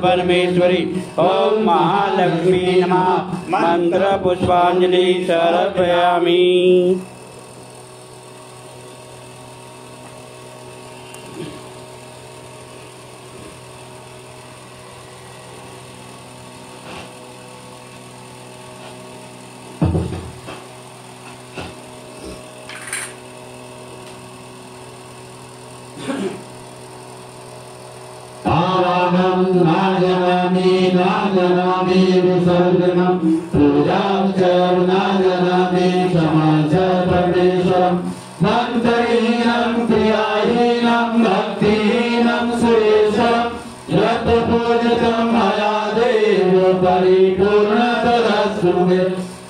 परमेश्वरी ओम महालक्ष्मी नमः। मंत्र पुष्पांजलि समर्पयामि। नाजनामि विसर्जनम पूजां च नाजनामि क्षमां च परमेश्वरं मंत्रहीनं क्रियाहीनं भक्तिहीनं सुरेशं यत् पूजितं मया देव परिपूर्णतरस्तु मे।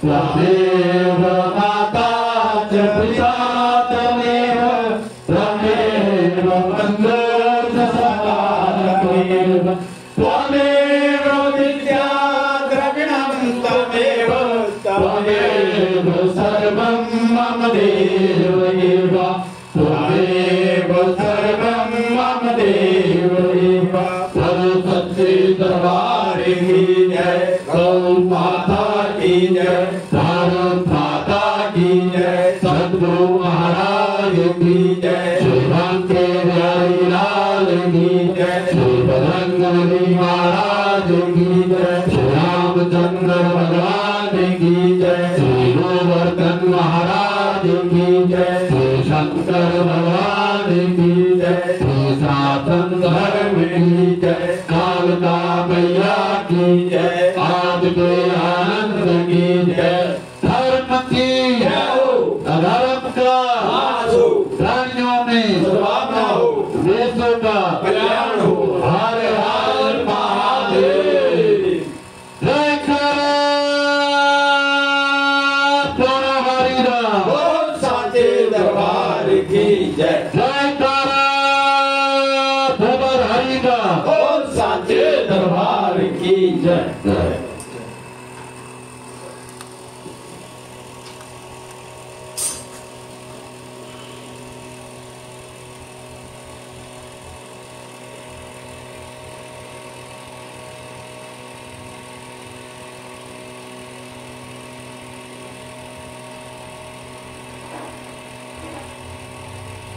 त्वमेव माता च पिता त्वमेव त्वमेव बन्धुः च सखा त्वमेव त्वमेव विद्या द्रविणं त्वमेव त्वमेव सर्वं मम देव एव त्वमेव सर्वं मम देव एव। सरस्वती दरबार की जय, गौ माता की जय, भारत माता की जय, सद्गुरु महाराज की जय, श्री रामचंद्र लाल की जय, श्री बजरंगबली महाराज की जय, श्री रामचंद्र भगवान की जय, श्री गोवर्धन महाराज की जय, श्री शंकर भगवान की जय, श्री सनातन धर्म की जय, कालका मैया की जय, आज के आनंद की जय। धर्म की अधर्म का प्राणियों में सद्भावना हो, देशों का कल्याण हो। हर हर महादेव। जय करो हरिराम। बोल साचे दरबार की जय। जय करो हरिराम। बोल साचे दरबार की जय।